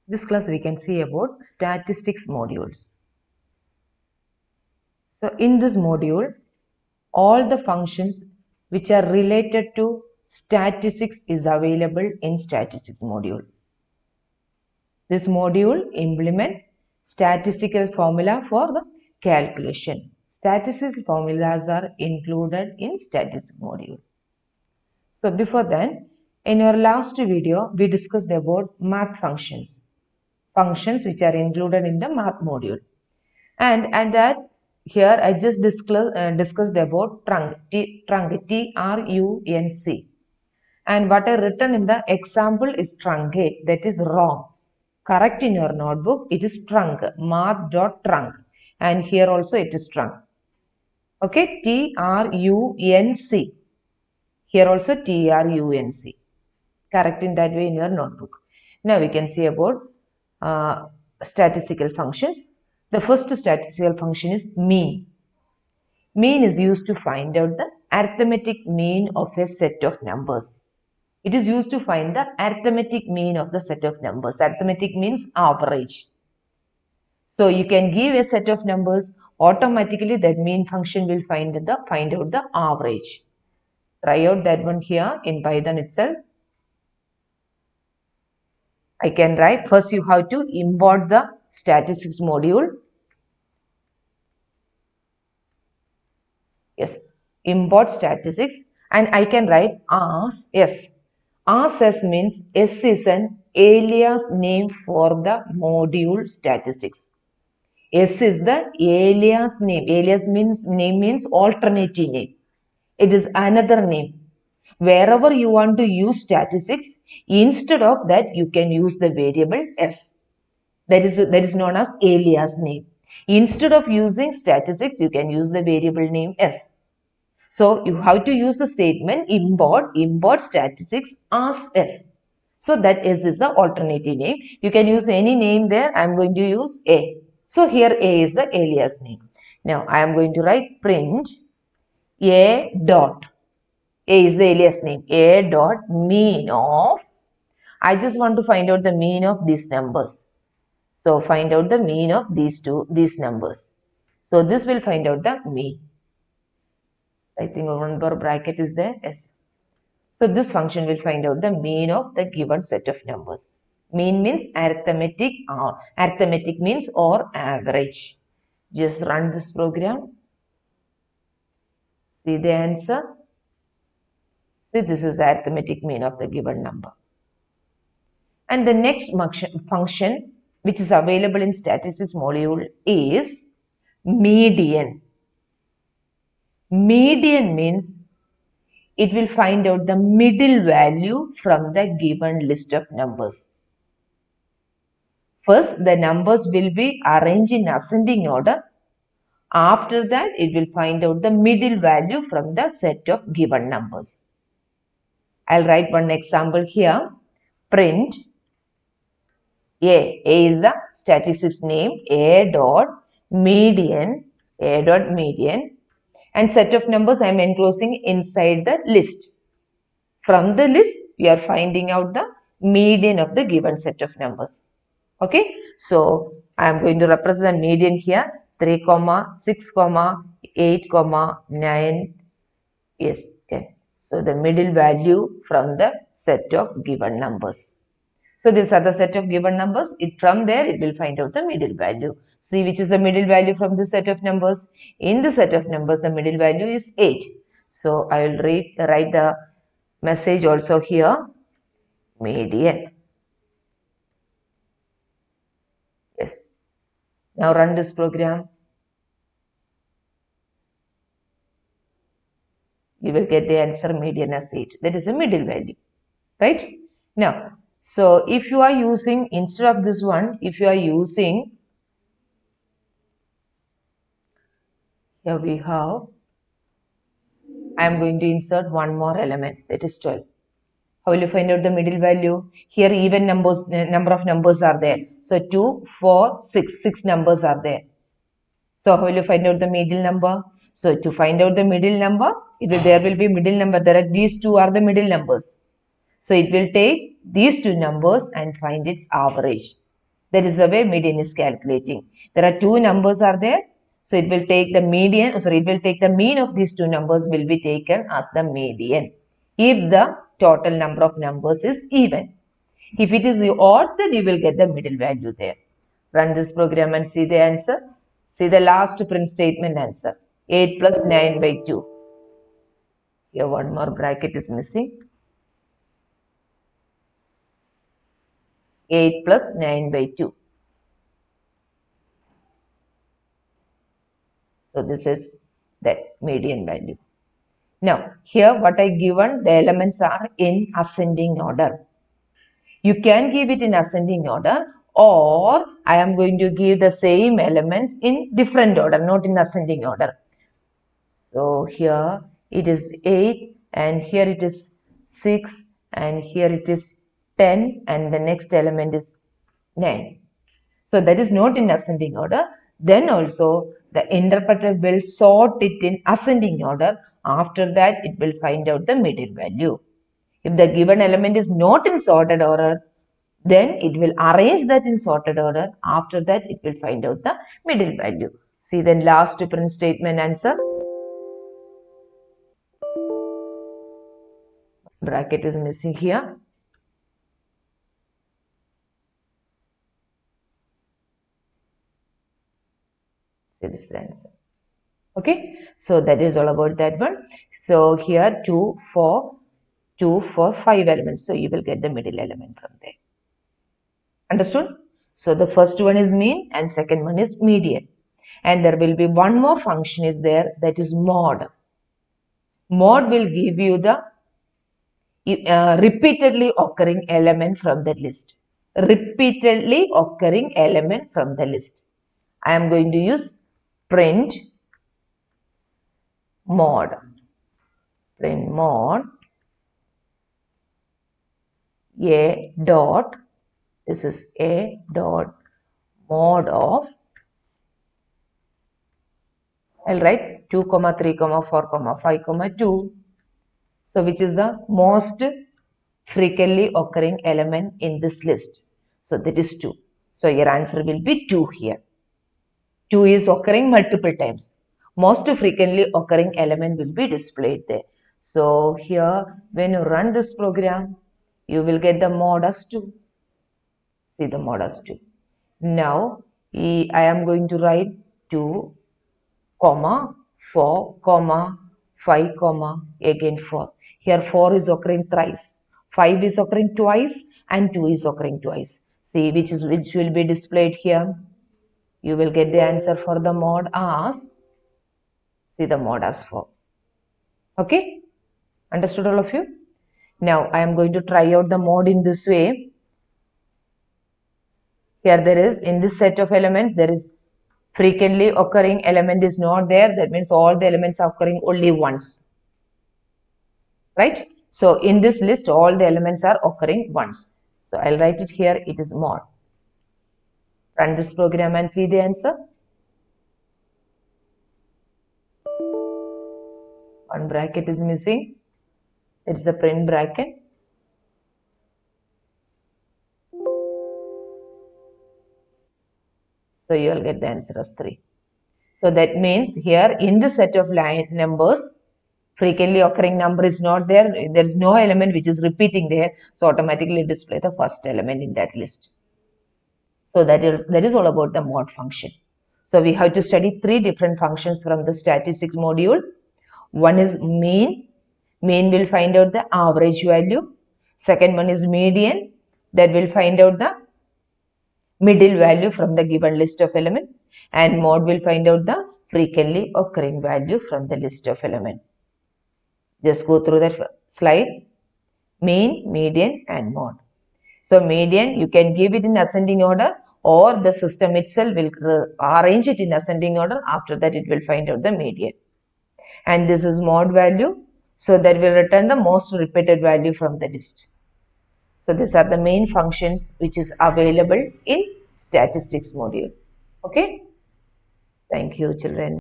This class we can see about statistics modules. So in this module, all the functions which are related to statistics is available in statistics module. This module implement statistical formula for the calculation. Statistical formulas are included in statistics module. So before that, in our last video, we discussed about math functions which are included in the math module. And at that, here I just discussed about trunc, T-R-U-N-C. And what I written in the example is truncate. That is wrong. Correct in your notebook, it is trunc, math.trunc. And here also it is trunc. Okay, T-R-U-N-C. Here also T-R-U-N-C. Correct in that way in your notebook. Now we can see about statistical functions. The first statistical function is mean. Mean is used to find out the arithmetic mean of a set of numbers. It is used to find the arithmetic mean of the set of numbers. Arithmetic means average. So you can give a set of numbers, automatically that mean function will find out the average. Try out that one here in Python itself. I can write, first you have to import the statistics module. Yes, import statistics, and I can write as S. As means S is an alias name for the module statistics. S is the alias name. Alias means alternative name. It is another name. Wherever you want to use statistics, instead of that you can use the variable S. That is known as alias name. Instead of using statistics, you can use the variable name S. So you have to use the statement import statistics as S. So that S is the alternative name. You can use any name there. I am going to use A. So here A is the alias name. Now I am going to write print A dot. A is the alias name. A dot mean of. I just want to find out the mean of these numbers. So find out the mean of these numbers. So this will find out the mean. I think one more bracket is there. Yes. So this function will find out the mean of the given set of numbers. Mean means arithmetic. Arithmetic means or average. Just run this program. See the answer. See, this is the arithmetic mean of the given number. And the next function which is available in statistics module is median. Median means it will find out the middle value from the given list of numbers. First, the numbers will be arranged in ascending order. After that, it will find out the middle value from the set of given numbers. I'll write one example here. Print A. A is the statistics name. A dot median. A dot median. And set of numbers I am enclosing inside the list. From the list, we are finding out the median of the given set of numbers. Okay. So, I am going to represent median here. 3, 6, 8, 9, yes, 10. So, the middle value from the set of given numbers. So, these are the set of given numbers. From there, it will find out the middle value. See which is the middle value from the set of numbers. In the set of numbers, the middle value is 8. So, I will write the message also here. Median. Yes. Now run this program. You will get the answer median as 8. That is a middle value. Right? Now, so if you are using, instead of this one, if you are using, here we have, I am going to insert one more element, that is 12. How will you find out the middle value? Here even numbers, number of numbers are there. So 2, 4, 6 numbers are there. So how will you find out the middle number? So to find out the middle number, there will be middle number. These two are the middle numbers. So it will take these two numbers and find its average. That is the way median is calculating. There are two numbers are there. So it will take the median, sorry, it will take the mean of these two numbers will be taken as the median if the total number of numbers is even. If it is odd, then you will get the middle value there. Run this program and see the answer. See the last print statement answer. 8 plus 9 by 2. Here one more bracket is missing. 8 plus 9 by 2. So this is that median value. Now here what I given, the elements are in ascending order. You can give it in ascending order, or I am going to give the same elements in different order, not in ascending order. So here it is 8 and here it is 6 and here it is 10 and the next element is 9. So that is not in ascending order. Then also the interpreter will sort it in ascending order. After that it will find out the middle value. If the given element is not in sorted order, then it will arrange that in sorted order. After that it will find out the middle value. See the last print statement answer. Bracket is missing here. This is the answer. Okay, so that is all about that one. So here 2 for 5 elements. So you will get the middle element from there. Understood? So the first one is mean and second one is median. And there will be one more function is there, that is mod. Mod will give you the repeatedly occurring element from the list. Repeatedly occurring element from the list. I am going to use print mod. Print mod a dot, this is a dot mod of, I'll write 2, 3, 4, 5, 2. So which is the most frequently occurring element in this list? So that is 2. So your answer will be 2 here. 2 is occurring multiple times. Most frequently occurring element will be displayed there. So here when you run this program, you will get the mod as 2. See the mod as 2. Now I am going to write 2, 4, 5, again 4. Here 4 is occurring thrice, 5 is occurring twice and 2 is occurring twice. See which will be displayed here. You will get the answer for the mod as, see the mod as 4. Okay, understood all of you? Now I am going to try out the mod in this way. Here there is, in this set of elements, there is frequently occurring element is not there. That means all the elements are occurring only once. Right? So in this list, all the elements are occurring once. So I'll write it here, it is mod. Run this program and see the answer. One bracket is missing. It's the print bracket. So you will get the answer as 3. So that means here in the set of line numbers, frequently occurring number is not there. There is no element which is repeating there. So automatically display the first element in that list. So that is all about the mod function. So we have to study 3 different functions from the statistics module. One is mean. Mean will find out the average value. Second one is median. That will find out the middle value from the given list of element. And mod will find out the frequently occurring value from the list of element. Just go through that slide. Mean, median and mod. So median, you can give it in ascending order, or the system itself will arrange it in ascending order. After that it will find out the median. And this is mod value. So that will return the most repeated value from the list. So these are the main functions which is available in statistics module. Okay. Thank you, children.